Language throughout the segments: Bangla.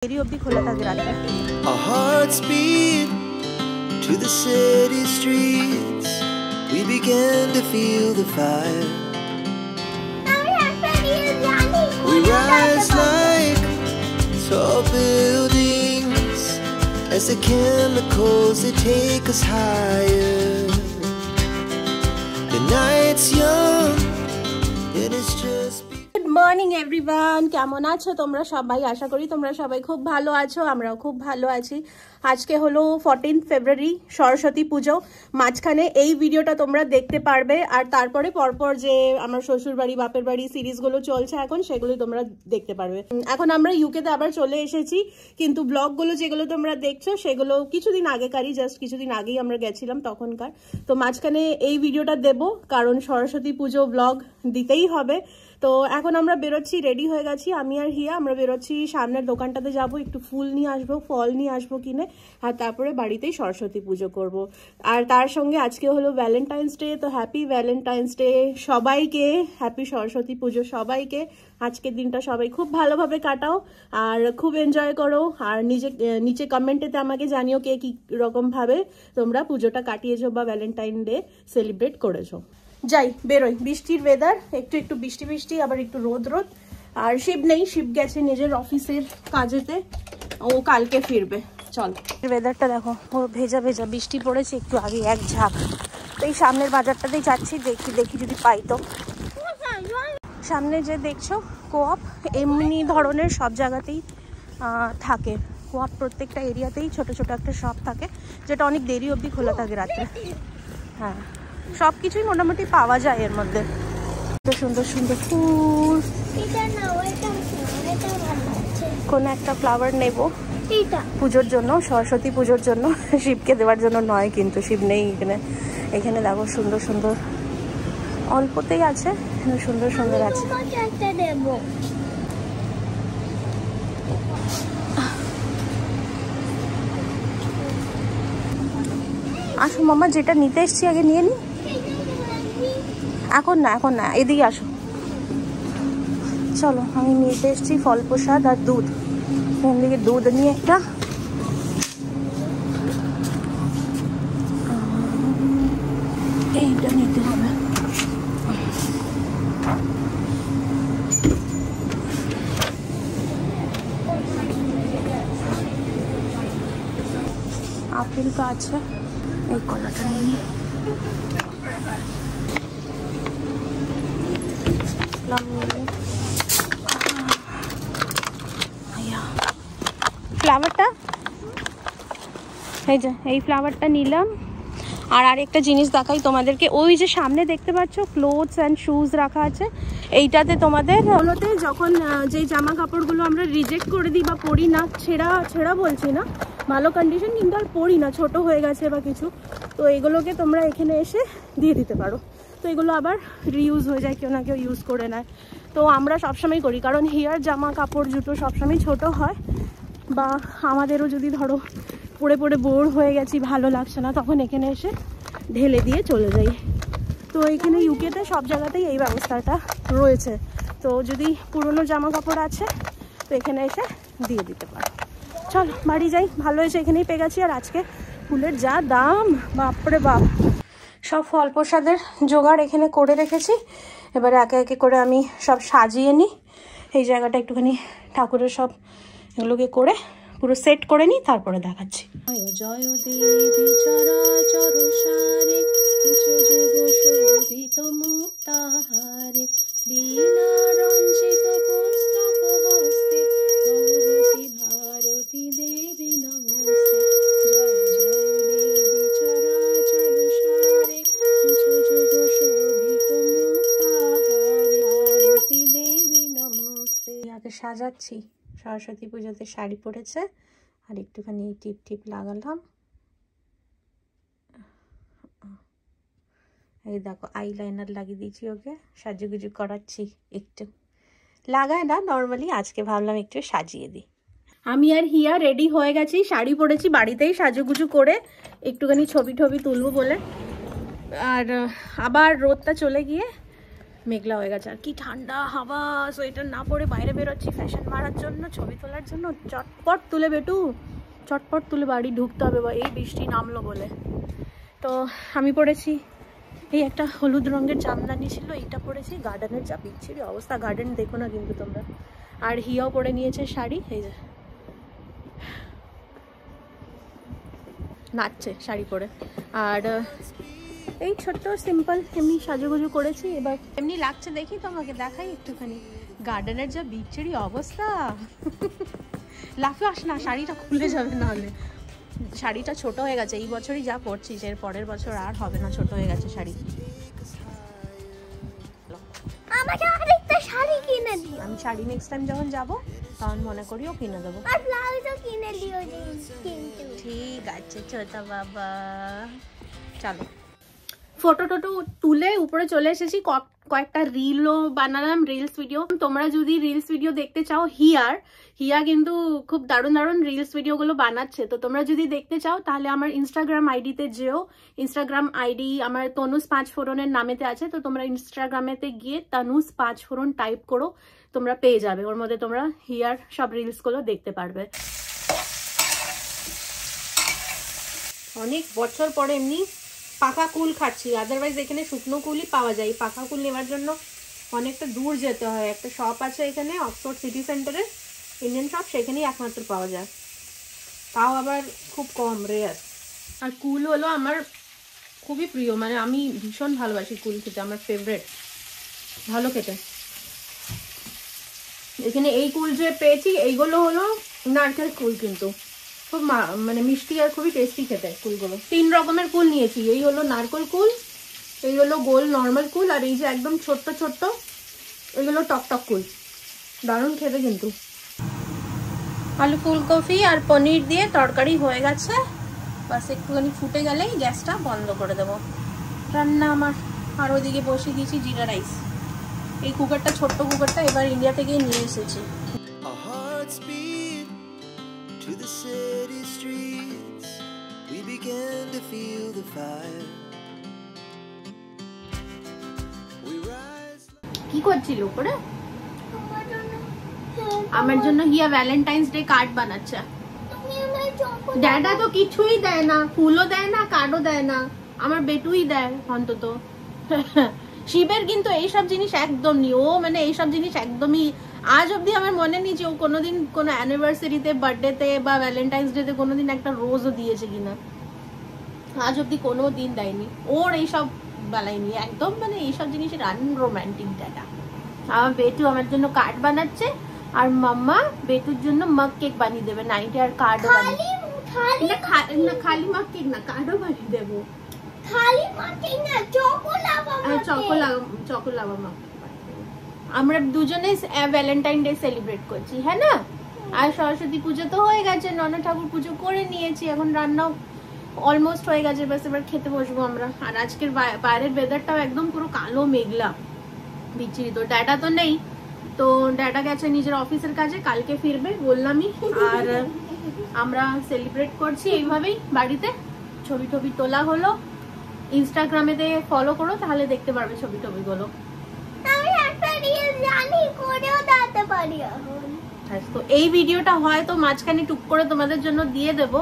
Our hearts beat to the city streets. We began to feel the fire. We rise like tall buildings as the chemicals they take us higher. The night's young and it's just good morning everyone, কেমন আছো তোমরা সবাই? আশা করি তোমরা সবাই খুব ভালো আছো, আমরাও খুব ভালো আছি। আজকে হলো 14 ফেব্রুয়ারি, সরস্বতী পুজো। মাঝখানে এই ভিডিওটা তোমরা দেখতে পারবে, আর তারপরে পরপর যে আমার শ্বশুর বাড়ি বাপের বাড়ি সিরিজগুলো চলছে এখন, সেগুলো তোমরা দেখতে পারবে। এখন আমরা ইউকেতে আবার চলে এসেছি, কিন্তু ব্লগগুলো যেগুলো তোমরা দেখছো সেগুলো কিছুদিন আগেকারই, জাস্ট কিছুদিন আগেই আমরা গেছিলাম তখনকার। তো মাঝখানে এই ভিডিওটা দেবো কারণ সরস্বতী পুজো ব্লগ দিতেই হবে। তো এখন আমরা বেরোচ্ছি, রেডি হয়ে গেছি আমি আর হিয়া। আমরা বেরোচ্ছি, সামনের দোকানটাতে যাব, একটু ফুল নিয়ে আসবো, ফল নিয়ে আসবো কিনে, আর তারপরে বাড়িতেই সরস্বতী পুজো করব। আর তার সঙ্গে আজকে হলো ভ্যালেন্টাইন্স ডে, তো হ্যাপি ভ্যালেন্টাইন্স ডে সবাইকে, হ্যাপি সরস্বতী পুজো সবাইকে। আজকের দিনটা সবাই খুব ভালোভাবে কাটাও আর খুব এনজয় করো। আর নিচে কমেন্টেতে আমাকে জানিও কে কী রকমভাবে তোমরা পুজোটা কাটিয়েছো বা ভ্যালেন্টাইন ডে সেলিব্রেট করেছো। যাই, বেরোই। বৃষ্টির ওয়েদার, একটু একটু বৃষ্টি বৃষ্টি, আবার একটু রোদ রোদ। আর শিব নেই, শিব গেছে নিজের অফিসের কাজেতে, ও কালকে ফিরবে। চল, ওয়েদারটা দেখো, ও ভেজা ভেজা, বৃষ্টি পড়েছে একটু আগে এক ঝাঁক। তো এই সামনের বাজারটাতেই যাচ্ছি, দেখি যদি পাই। তো সামনে যে দেখছো কোঅপ, এমনি ধরনের সব জায়গাতেই থাকে কোঅপ, প্রত্যেকটা এরিয়াতেই ছোট ছোট একটা শপ থাকে, যেটা অনেক দেরি অবধি খোলা থাকে রাত্রে। হ্যাঁ, সব কিছুই মোটামুটি পাওয়া যায় এর মধ্যে। সুন্দর সুন্দর ফুল, কোন একটা ফ্লাওয়ার নেব পুজোর জন্য, সরস্বতী পুজোর জন্য, শিবকে দেওয়ার জন্য নয়, কিন্তু শিব নেই এখানে। এখানে দেখো সুন্দর সুন্দর, অল্পতেই আছে, সুন্দর সুন্দর আছে। আসো মামা, যেটা নিতে এসছি আগে নিয়ে নি। এখন না, এদিকে আসো। চলো, আমি নিতে এসছি ফল প্রসাদ আর দুধ। এখান থেকে দুধ নিয়ে একটা, এইটা নিতে হবে। আপেল তো আছে, এই কলাটা নিয়ে। ফ্লাওয়ারটা এই ফ্লাওয়ারটা নিলাম। আর আরেকটা জিনিস দেখাই তোমাদেরকে, ওই যে সামনে দেখতে পাচ্ছ ক্লোথস অ্যান্ড শুজ রাখা আছে। এইটাতে তোমাদের হলোতে যখন যে জামা কাপড়গুলো আমরা রিজেক্ট করে দিই বা পরি না, ছেঁড়া বলছি না, ভালো কন্ডিশন কিন্তু আর পরি না, ছোট হয়ে গেছে বা কিছু, তো এগুলোকে তোমরা এখানে এসে দিয়ে দিতে পারো। তো এগুলো আবার রিইউজ হয়ে যায়, কেউ না কেউ ইউজ করে নেয়। তো আমরা সবসময় করি, কারণ হিয়ার জামা কাপড় জুতো সবসময় ছোট হয়, বা আমাদেরও যদি ধরো পড়ে পড়ে বোর হয়ে গেছি, ভালো লাগছে না, তখন এখানে এসে ঢেলে দিয়ে চলে যাই। তো এখানে ইউকেতে সব জায়গাতেই এই ব্যবস্থাটা রয়েছে। তো যদি পুরনো জামা কাপড় আছে তো এখানে এসে দিয়ে দিতে পারো। চল বাড়ি যাই, ভালো হয়েছে এখানেই পেয়ে গেছি। আর আজকে ফুলের যা দাম, বাপরে বাপ। সব ফল প্রসাদের জোগাড় এখানে করে রেখেছি, এবারে একে একে করে আমি সব সাজিয়ে নিই। এই জায়গাটা একটুখানি ঠাকুরের সব এগুলোকে করে পুরো সেট করে নিই, তারপরে দেখাচ্ছি। জয় দেবী চরাচর সারে, শোভিত মুক্তাহারে, বীণা রঞ্জিত পুস্তক হস্তে, ভগবতী ভারতী দেবী নমস্তে। জয় দেবী চরাচর সারে, শোভিত মুক্তাহারে, ভারতী দেবী নমস্তে। আগে সাজাচ্ছি, সরস্বতী পুজোতে শাড়ি পরেছে, আর একটুখানি টিপ টিপ লাগালাম। এই দেখো আইলাইনার লাগিয়ে দিয়েছি, ওকে সাজুগুজু করাচ্ছি। একটু লাগায় না নর্মালি, আজকে ভাবলাম একটু সাজিয়ে দিই। আমি আর হিয়া রেডি হয়ে গেছি, শাড়ি পরেছি, বাড়িতেই সাজুগুজু করে একটুখানি ছবি টবি তুলবো বলে। আর আবার রোদটা চলে গিয়ে মেঘলা হয়ে গেছে। আর কি ঠান্ডা হাওয়া, সোয়েটার না পরে বাইরে বেরোচ্ছি ফ্যাশন মারার জন্য, ছবি তোলার জন্য। চটপট তুলে বেটু, চটপট তুলে বাড়ি ঢুকতে হবে বা এই বৃষ্টি নামলো বলে। তো আমি পড়েছি এই একটা হলুদ রঙের জামদানি ছিল, এইটা পরেছি। গার্ডেনের যা বিচ্ছিরি অবস্থা, গার্ডেন দেখো না কিন্তু তোমরা। আর হিয়াও পরে নিয়েছে শাড়ি, এই যে নাচছে শাড়ি পরে। আর এই ছোট্ট সিম্পল এমনি সাজুগুজু করেছি। এবার এমনি লাগছে দেখি, তোমাকে দেখাই একটুখানি। গার্ডেনের যা বিচ্ছিরি অবস্থা, লাফে আস না, শাড়িটা খুলে যাবে নাহলে। শাড়িটা ছোট হয়ে গেছে, এই বছরই যা পরছিস এর পরের বছর আর হবে না, ছোট হয়ে গেছে শাড়ি। আমাকে আরেকটা শাড়ি কিনে দিও। আমি শাড়ি নেক্সট টাইম যখন যাব তখন মনে করিও কিনে দেবো। আর ব্লাউজও কিনে দিও কিন্তু। ঠিক আছে ছোট বাবা, চলো। ফটো টটো তুলে উপরে চলে এসেছি, কয়েকটা রিলও বানালাম, রিলস ভিডিও। তোমরা যদি রিলস ভিডিও দেখতে চাও, হিয়া কিন্তু খুব দারুণ দারুণ রিলস ভিডিওগুলো বানাচ্ছে। তো তোমরা যদি দেখতে চাও তাহলে আমার ইনস্টাগ্রাম আইডিতে যেও। ইনস্টাগ্রাম আইডি আমার তনুজ 5 ফোরনের নামেতে আছে। তো তোমরা ইনস্টাগ্রামেতে গিয়ে তনুজ 5 ফোরন টাইপ করো, তোমরা পেয়ে যাবে। ওর মধ্যে তোমরা হিয়ার সব রিলসগুলো দেখতে পারবে। অনেক বছর পরে এমনি পাকা কুল খাচ্ছি, আদারওয়াইজ এখানে শুকনো কুলই পাওয়া যায়। পাকা কুল নেওয়ার জন্য অনেকটা দূর যেতে হয়। একটা শপ আছে এখানে অক্সফোর্ড সিটি সেন্টারে, ইন্ডিয়ান শপ, সেখানেই একমাত্র পাওয়া যায়, তাও আবার খুব কম, রেয়ার। আর কুল হলো আমার খুবই প্রিয়, মানে আমি ভীষণ ভালোবাসি কুল খেতে, আমার ফেভারিট, ভালো খেতে। এখানে এই কুল যে পেয়েছি এইগুলো হলো নারকেল কুল, কিন্তু খুব মানে মিষ্টি আর খুবই টেস্টি খেতে কুলগুলো। 3 রকমের কুল নিয়েছি, এই হলো নারকেল কুল, এই হলো গোল নর্মাল কুল, আর এই যে একদম ছোট্ট ছোট্ট এইগুলো টকটক কুল, দারুণ খেতে কিন্তু। আলু ফুলকপি আর পনির দিয়ে তরকারি হয়ে গেছে, বাস একটুখানি ফুটে গেলেই গ্যাসটা বন্ধ করে দেবো। রান্না আমার। আর ওইদিকে বসিয়ে দিয়েছি জিরা রাইস। এই কুকারটা, ছোট্ট কুকারটা এবার ইন্ডিয়া থেকে নিয়ে এসেছি। To the city streets, we began to feel the fire. We rise. কি করছিল উপরে? আমার জন্য হিয়া ভ্যালেন্টাইন্স ডে কার্ড বানাচ্ছে। ড্যাডা তো কিছুই দেয় না, ফুলও দেয় না, কার্ডও দেয় না, আমার বেটুই দেয় অন্তত। শিবের কিন্তু এইসব জিনিস একদম নেই, ও মানে এইসব জিনিস একদমই আজ অব্দি আমার মনে নেই যে ও কোনোদিন কোনো অ্যানিভার্সারিতে, বার্থডেতে বা ভ্যালেন্টাইন্স ডেতে কোনোদিন একটা রোজও দিয়েছে কিনা, আজ অব্দি কোনো দিন দেয়নি। ওর এইসব বেলায়নি একদম, মানে এইসব জিনিসের আনরোম্যান্টিক ড্যাডা। আমার বেটু আমার জন্য কার্ড বানাচ্ছে, আর মাম্মা বেটুর জন্য মগ কেক বানিয়ে দেবে, নাইটে আর কার্ডও বানিয়ে। খালি মগ কেক না, কার্ডও বানিয়ে দেবো। আমরা দুজনে ভ্যালেন্টাইন ডে সেলিব্রেট করছি, হ্যাঁ না? আর সরস্বতী পুজো তো হয়ে গেছে, নন ঠাকুর পুজো করে নিয়েছি, এখন রান্নাও অলমোস্ট হয়ে গেছে, বাস এবার খেতে বসবো আমরা। আর আজকের বাইরের ওয়েদারটাও একদম পুরো কালো মেঘলা বিচ্ছিরি। তো ড্যাডা তো নেই, তো ড্যাডা গেছে নিজের অফিসের কাজে, কালকে ফিরবে বললামই। আর আমরা সেলিব্রেট করছি এইভাবেই বাড়িতে। ছবি টবি তোলা হলো, ইনস্টাগ্রামেতে ফলো করো, তাহলে দেখতে পারবে ছবি টবিগুলো। তো এই ভিডিওটা হয়তো মাঝখানে টুক করে তোমাদের জন্য দিয়ে দেব,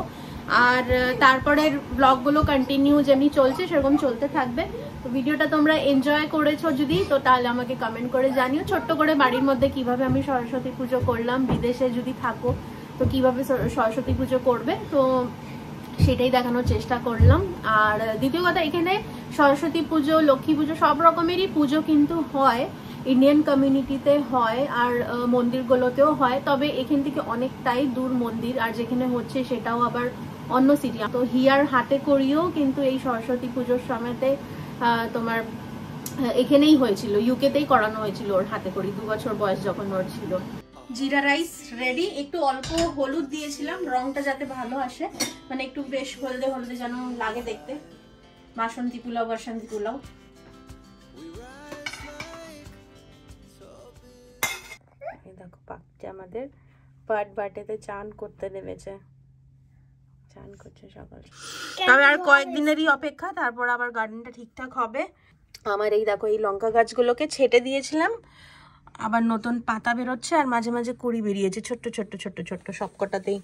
আর তারপরে ব্লগগুলো কন্টিনিউ যেমনি চলছে সেরকম চলতে থাকবে। তো ভিডিওটা তোমরা এনজয় করেছো যদি, তো তাহলে আমাকে কমেন্ট করে জানিও। ছোট্ট করে বাড়ির মধ্যে কিভাবে আমি সরস্বতী পুজো করলাম, বিদেশে যদি থাকো তো কিভাবে সরস্বতী পুজো করবে, তো সেটাই দেখানোর চেষ্টা করলাম। আর দ্বিতীয় কথা, এখানে সরস্বতী পুজো, লক্ষ্মী পুজো সব রকমেরই পুজো কিন্তু হয়, ইন্ডিয়ান কমিউনিটিতে হয়, আর মন্দিরগুলোতেও হয়। তবে এখান থেকে অনেকটাই দূর মন্দির, আর যেখানে হচ্ছে সেটাও আবার অন্য সিটি। তো হিয়ার হাতে করিও কিন্তু এই সরস্বতী পুজোর সময়তে তোমার এখানেই হয়েছিল, ইউকেতেই করানো হয়েছিল ওর হাতে করি, 2 বছর বয়স যখন ওর ছিল। জিরা রাইস রেডি। একটু অল্প হলুদ দিয়েছিলাম, রংটা যাতে ভালো আসে, মানে একটু বেশ হলদে হলদে যেন লাগে দেখতে। বাসন্তী পোলাও, বাসন্তী পোলাও। দেখো পাকছে আমাদের, বাট বাটেতে চান করতে নেমেছে, চান করছে সকাল। তবে আর কয়েকদিনেরই অপেক্ষা, তারপর আবার গার্ডেনটা ঠিকঠাক হবে। আমার এই দেখো এই লঙ্কা গাছগুলোকে ছেটে দিয়েছিলাম, আবার নতুন পাতা বেরোচ্ছে আর মাঝে মাঝে কুড়ি বেরিয়েছে ছোট্ট ছোট্ট ছোট্ট ছোট্ট সবকটাতেই।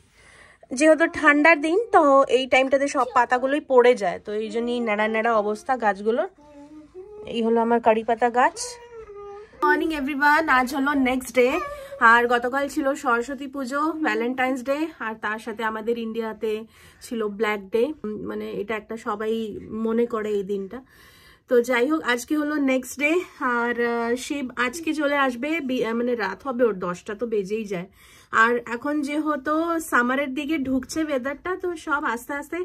যেহেতু ঠান্ডার দিন তো এই টাইমটাতে সব পাতাগুলোই পড়ে যায়, তো এই জন্যই ন্যাড়া ন্যাড়া অবস্থা গাছগুলোর। এই হলো আমার কারি পাতা গাছ। মর্নিং এভরিওয়ান, আজ হলো নেক্সট ডে, আর গতকাল ছিল সরস্বতী পুজো, ভ্যালেন্টাইন্স ডে, আর তার সাথে আমাদের ইন্ডিয়াতে ছিল ব্ল্যাক ডে, মানে এটা একটা সবাই মনে করে এই দিনটা। তো যাই হোক, আজকে হলো নেক্সট ডে, আর শিব আজকে চলে আসবে, মানে রাত হবে ওর, 10টা তো বেজেই যায়। আর এখন যেহেতু সামারের দিকে ঢুকছে ওয়েদারটা, তো সব আস্তে আস্তে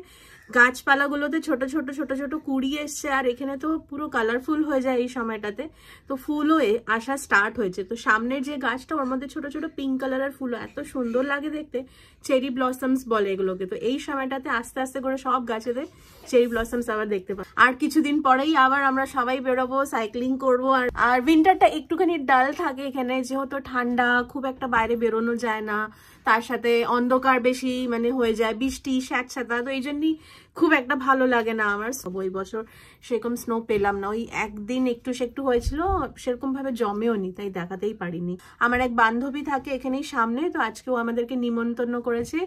গাছপালাগুলোতে ছোট ছোট ছোট ছোট কুড়ি এসছে, আর এখানে তো পুরো কালারফুল হয়ে যায় এই সময়টাতে, তো ফুলও আসা স্টার্ট হয়েছে। তো সামনের যে গাছটা ওর মধ্যে ছোট ছোট পিঙ্ক কালারের ফুল, এত সুন্দর লাগে দেখতে, চেরি ব্লসমস বলে এগুলোকে। তো এই সময়টাতে আস্তে আস্তে করে সব গাছেতে চেরি ব্লসমস আবার দেখতে পাই। আর কিছুদিন পরেই আবার আমরা সবাই বেরোবো, সাইক্লিং করবো। আর উইন্টারটা একটুখানি ডাল থাকে এখানে, যেহেতু ঠান্ডা, খুব একটা বাইরে বেরোনো যায় না, তার সাথে অন্ধকার বেশি মানে হয়ে যায়, বৃষ্টি স্যাঁতস্যাঁতা, তো এই জন্যই খুব একটা ভালো লাগে না আমার। ওই বছর সেরকম স্নো পেলাম না, ওই একদিন একটু সেটু হয়েছিল, সেরকম ভাবে জমেও নি, তাই দেখাতেই পারিনি। আমার এক বান্ধবী থাকে এখানেই সামনে, তো আজকেও আমাদেরকে নিমন্ত্রণ করেছে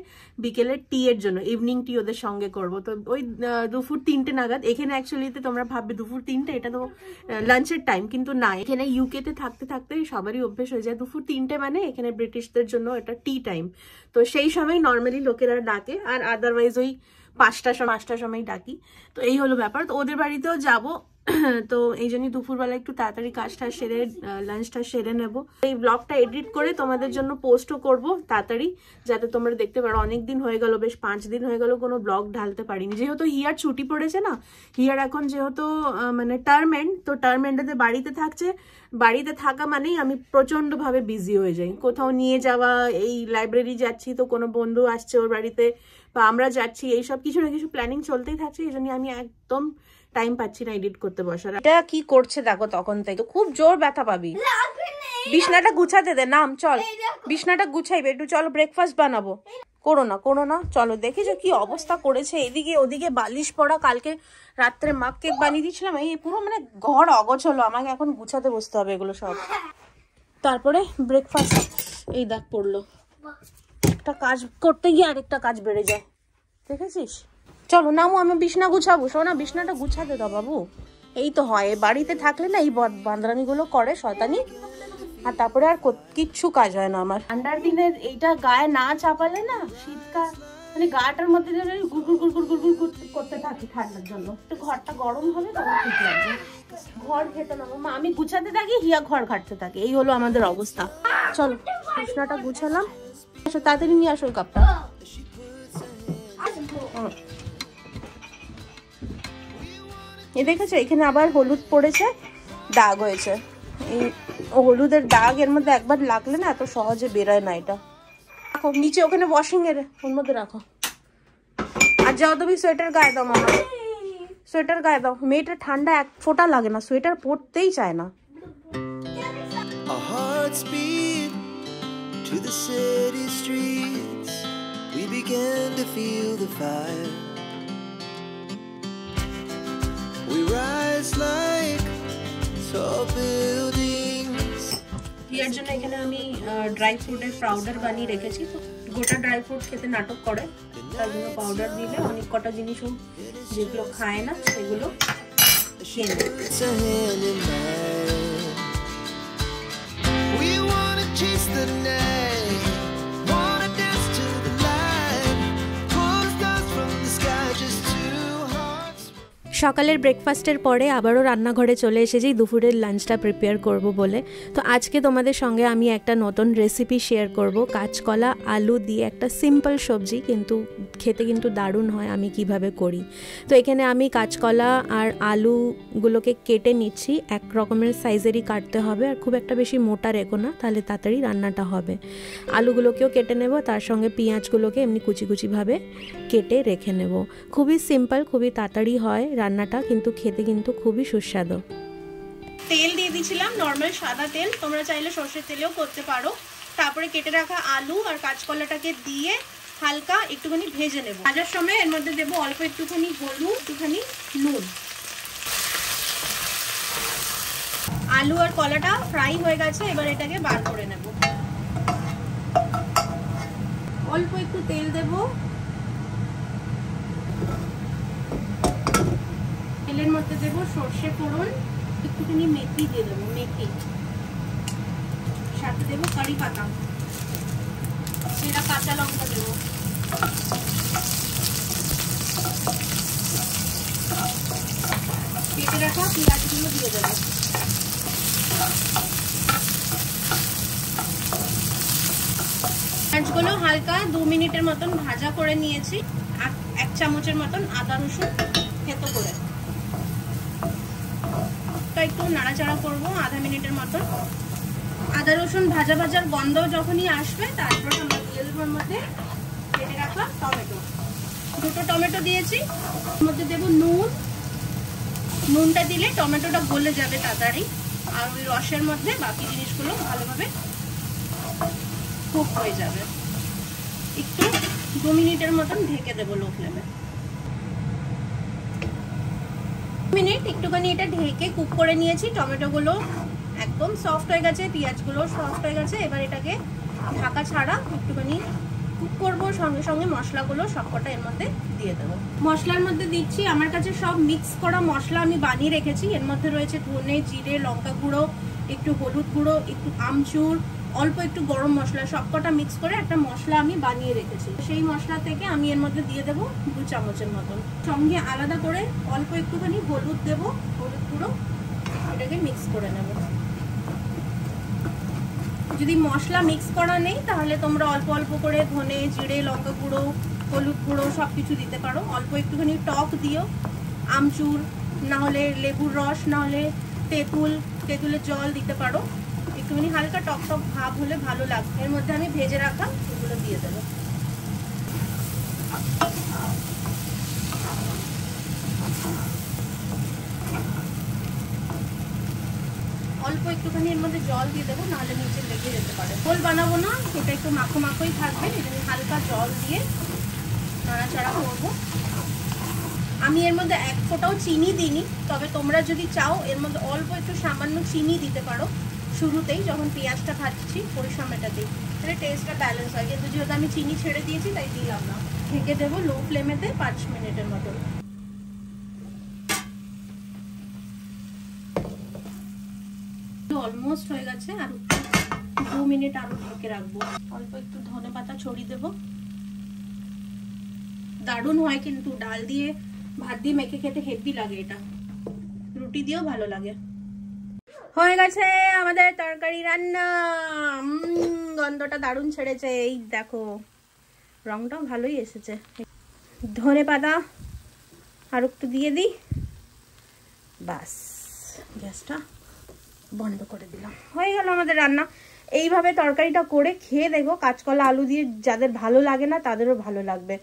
বিকেলের টি এর জন্য, ইভিনিং টি ওদের সঙ্গে করব। তো ওই দুপুর 3টে নাগাদ। এখানে অ্যাকচুয়ালিতে তোমরা ভাববে দুপুর 3টে, এটা তো লাঞ্চের টাইম, কিন্তু না, এখানে ইউকেতে থাকতে থাকতে সবারই অভ্যেস হয়ে যায় দুপুর 3টে মানে এখানে ব্রিটিশদের জন্য এটা টি টাইম। তো সেই সময় নর্মালি লোকেরা ডাকে, আর আদারওয়াইজ ওই 5টার সময় ডাকি। তো এই হলো ব্যাপার। তো ওদের বাড়িতেও যাব, তো এই জন্যই দুপুরবেলা একটু তাড়াতাড়ি কাজটা সেরে লাঞ্চটা সেরে নেব। এই ব্লগটা এডিট করে তোমাদের জন্য পোস্টও করব তাড়াতাড়ি, যাতে তোমরা দেখতে পারো। অনেকদিন হয়ে গেল, বেশ 5 দিন হয়ে গেল কোনো ব্লগ ঢালতে পারিনি, যেহেতু হিয়ার ছুটি পড়েছে না। হিয়ার এখন যেহেতু মানে টার্ম এন্ড, তো টার্ম এন্ডেতে বাড়িতে থাকছে। বাড়িতে থাকা মানেই আমি প্রচন্ডভাবে বিজি হয়ে যাই, কোথাও নিয়ে যাওয়া, এই লাইব্রেরি যাচ্ছি তো কোনো বন্ধু আসছে ওর বাড়িতে, বা আমরা যাচ্ছি, এইসব কিছু না কিছু প্ল্যানিং চলতেই থাকছে। এই জন্য আমি একদম টাইম পাচ্ছি না এডিট করতে বসার। এটা কি করছে দেখো, তখন তাই তো খুব জোর ব্যথা পাবি। বিছনাটা গুছাতে দে, নাম চল, বিছনাটা গুছাইবে একটু, চলো ব্রেকফাস্ট বানাবো। করো না চলো। দেখেছো কি অবস্থা করেছে, এদিকে ওদিকে বালিশ পড়া। কালকে রাত্রে মাপ কেক বানিয়ে দিয়েছিলাম, এই পুরো মানে ঘর অগোছলো, আমাকে এখন গুছাতে বসতে হবে এগুলো সব। তারপরে ব্রেকফাস্ট, এই দেখ পড়লো, একটা কাজ করতে গিয়ে আরেকটা কাজ বেড়ে যায়, দেখেছিস। চলো নামো, আমি বিছনা গুছাবো। শোনা, বিছনাটা গুছাতে দাও বাবু। এই তো হয়, বাড়িতে থাকলে না এই বান্দরামিগুলো করে শয়তানি, আর তারপরে আর কিচ্ছু কাজ হয় না আমার। ঠান্ডার দিনের এইটা গায়ে না চাপালে না, শীতকাল মানে গাটার মধ্যে গুড়গুড় গুড়গুড় গুড়গুড় করতে থাকি ঠান্ডার জন্য। একটু ঘরটা গরম হবে তখন ঠিক লাগবে। ঘর ঘেটে নেবো মা, আমি গুছাতে থাকি, হিয়া ঘর ঘাটতে থাকে, এই হলো আমাদের অবস্থা। চলো বিছনাটা গুছালাম, তাড়াতাড়ি নিয়ে আসো কাপটা। এ দেখেছো, এখানে আবার হলুদ পড়েছে, দাগ হয়েছে। এই হলুদের দাগ এর মধ্যে একবার লাগলে না এত সহজে বেরোয় না। এটা রাখো নিচে, ওখানে ওয়াশিং এর ওর মধ্যে রাখো। আর যাও তুমি সোয়েটার গায়ে দাও মামা, সোয়েটার গায়ে দাও। মেয়েটা ঠান্ডা এক ফোঁটা লাগে না, সোয়েটার পরতেই চায় না। Our hearts beat to the city streets. We began to feel the fire. We rise like tall buildings. এর জন্য এখানে আমি ড্রাই ফ্রুটের পাউডার বানিয়ে রেখেছি। গোটা ড্রাই ফ্রুট খেতে নাটক করে, তার জন্য পাউডার দিলে অনেক কটা জিনিসও যেগুলো খায় না সেগুলো খেয়ে নেয়। It's a hand in hand. We wanna chase the night, wanna dance to the light, pull the stars from the sky, just two hearts. সকালের ব্রেকফাস্টের পরে আবারও রান্নাঘরে চলে এসেছি দুপুরের লাঞ্চটা প্রিপেয়ার করব বলে। তো আজকে তোমাদের সঙ্গে আমি একটা নতুন রেসিপি শেয়ার করব, কাঁচকলা আলু দিয়ে একটা সিম্পল সবজি, কিন্তু খেতে কিন্তু দারুণ হয়। আমি কিভাবে করি, তো এখানে আমি কাঁচকলা আর আলুগুলোকে কেটে নিচ্ছি, এক রকমের সাইজেরই কাটতে হবে, আর খুব একটা বেশি মোটা রেখো না, তাহলে তাড়াতাড়ি রান্নাটা হবে। আলুগুলোকেও কেটে নেব, তার সঙ্গে পেঁয়াজগুলোকে এমনি কুচি কুচিভাবে কেটে রেখে নেব। খুবই সিম্পল, খুবই তাড়াতাড়ি হয় রান্নাটা, কিন্তু খেতে কিন্তু খুবই সুস্বাদু। তেল দিয়ে দিয়েছিলাম, নর্মাল সাদা তেল, তোমরা চাইলে সর্ষের তেলেও করতে পারো। তারপরে কেটে রাখা আলু আর কাঁচকলাটাকে দিয়ে হালকা একটুখানি ভেজে নেব। ভাজার সময় এর মধ্যে দেবো অল্প একটুখানি হলুদ, একটুখানি নুন। আলু আর কলাটা ফ্রাই হয়ে গেছে, এবার এটাকে বার করে নেব। অল্প একটু তেল দেব, তেলের মধ্যে দেব সর্ষে ফোড়ন, একটুখানি মেথি দিয়ে দেবো, মেথি, সাথে দেবো কারি পাতা, সেটা কাঁচা লঙ্কা দেবো, কেটে রাখা পেঁয়াজগুলো দিয়ে দেবো। পেঁয়াজগুলো হালকা 2 মিনিটের মতন ভাজা করে নিয়েছি। 1 চামচের মতন আদা রসুন থেতো করে একটু নাড়াচাড়া করবো আধা মিনিটের মতন। আদা রসুন ভাজা ভাজার গন্ধ যখনই আসবে তারপর আমরা দিয়ে দেবো মধ্যে কেটে রাখা টমেটো। 2টো টমেটো দিয়েছি, মধ্যে দেবো নুন। নুনটা দিলে টমেটোটা গলে যাবে তাড়াতাড়ি, আর ওই রসের মধ্যে বাকি জিনিসগুলো ভালোভাবে কুক হয়ে যাবে। একটু 2 মিনিটের মতন ঢেকে দেবো লো ফ্লেমে। মিনিট একটুখানি এটা ঢেকে কুক করে নিয়েছি। টমেটোগুলো একদম সফট হয়ে গেছে, পেঁয়াজগুলো সফট হয়ে গেছে। এবার এটাকে ঢাকা ছাড়া একটুখানি কুক করবো, সঙ্গে সঙ্গে মশলাগুলো সবকটা এর মধ্যে দিয়ে দেবো। মশলার মধ্যে দিচ্ছি, আমার কাছে সব মিক্স করা মশলা আমি বানিয়ে রেখেছি। এর মধ্যে রয়েছে ধনে, জিরে, লঙ্কা গুঁড়ো, একটু হলুদ গুঁড়ো, একটু আমচুর, অল্প একটু গরম মশলা, সবকটা মিক্স করে একটা মশলা আমি বানিয়ে রেখেছি। সেই মশলা থেকে আমি এর মধ্যে দিয়ে দেবো 2 চামচের মতন। সঙ্গে আলাদা করে অল্প একটুখানি হলুদ দেবো, হলুদ গুঁড়ো, এটাকে মিক্স করে নেব। যদি মশলা মিক্স করা নেই তাহলে তোমরা অল্প অল্প করে ধনে, জিরে, লঙ্কা গুঁড়ো, হলুদ গুঁড়ো সবকিছু দিতে পারো। অল্প একটুখানি টক দিও, আমচুর, না হলে লেবুর রস, না হলে তেঁতুলের জল দিতে পারো। একটুখানি হালকা টক টক ভাব হলে ভালো লাগবে। এর মধ্যে আমি ভেজে রাখা এগুলো দিয়ে দেবো। অল্প একটুখানি এর মধ্যে জল দিয়ে দেবো, নাহলে নিচে লেগে যেতে পারে। ঝোল বানাবো না, এটা একটু মাখো মাখোই থাকবে, এই জন্য হালকা জল দিয়ে নাড়াচাড়া করবো। আমি এর মধ্যে 1 ফোঁটাও চিনি দিইনি, তবে তোমরা যদি চাও এর মধ্যে অল্প একটু সামান্য চিনি দিতে পারো শুরুতেই, যখন পেঁয়াজটা ভাজছি ওই সময়টাতেই, তাহলে টেস্টটা ব্যালেন্স হয়। কিন্তু যেহেতু আমি চিনি ছেড়ে দিয়েছি তাই দিলাম না। ঢেকে দেবো লো ফ্লেমেতে 5 মিনিটের মতন। অলমোস্ট হয়ে গেছে, আর 2 মিনিট আরো ঢেকে রাখবো। অল্প একটু ধনে পাতা ছড়িয়ে দেবো। দারুণ হয় কিন্তু, ডাল দিয়ে ভাত দিয়ে মেখে খেতে হেভি লাগে, এটা রুটি দিয়েও ভালো লাগে। হয়ে গেছে আমাদের তরকারি রান্না। গন্ধটা দারুণ ছেড়েছে, এই দেখো রংটাও ভালোই এসেছে। ধনে পাতা আর একটু দিয়ে দিই, বাস গ্যাসটা বন্ধ করে দিলাম। হয়ে গেল আমাদের রান্না। এইভাবে তরকারিটা করে খেয়ে দেখো, কাঁচকলা আলু দিয়ে যাদের ভালো লাগে না তাদেরও ভালো লাগবে।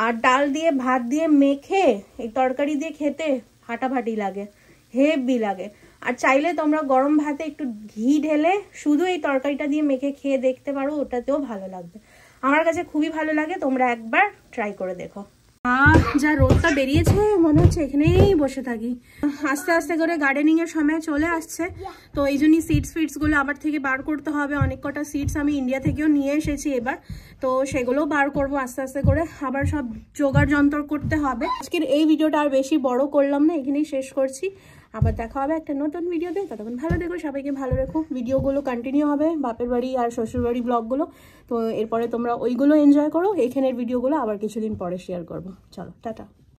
আর ডাল দিয়ে ভাত দিয়ে মেখে এই তরকারি দিয়ে খেতে ফাটাফাটি লাগে, হেভি লাগে। আর চাইলে তোমরা গরম ভাতে একটু ঘি ঢেলে শুধু এই তরকারিটা দিয়ে মেখে খেয়ে দেখতে পারো, ওটাতেও ভালো লাগবে। আমার কাছে খুবই ভালো লাগে, তোমরা একবার ট্রাই করে দেখো। যা রোদটা বেরিয়েছে মনে হচ্ছে এখানেই বসে থাকি। আস্তে আস্তে করে গার্ডেনিং এর সময় চলে আসছে, তো এই জন্যই সিডস গুলো আবার থেকে বার করতে হবে। অনেক কটা সিডস আমি ইন্ডিয়া থেকেও নিয়ে এসেছি এবার, তো সেগুলো বার করব আস্তে আস্তে করে। আবার সব জোগাড় যন্ত্র করতে হবে। আজকের এই ভিডিওটা আর বেশি বড় করলাম না, এখানেই শেষ করছি। আবার দেখা হবে একটা নতুন ভিডিওতে, ততক্ষণ ভালো দেখো, সবাইকে ভালো রেখো। ভিডিওগুলো কন্টিনিউ হবে, বাপের বাড়ি আর শ্বশুর বাড়ি ব্লগগুলো, তো এরপরে তোমরা ওইগুলো এনজয় করো। এইখানের ভিডিওগুলো আবার কিছুদিন পরে শেয়ার করবো। চলো টাটা।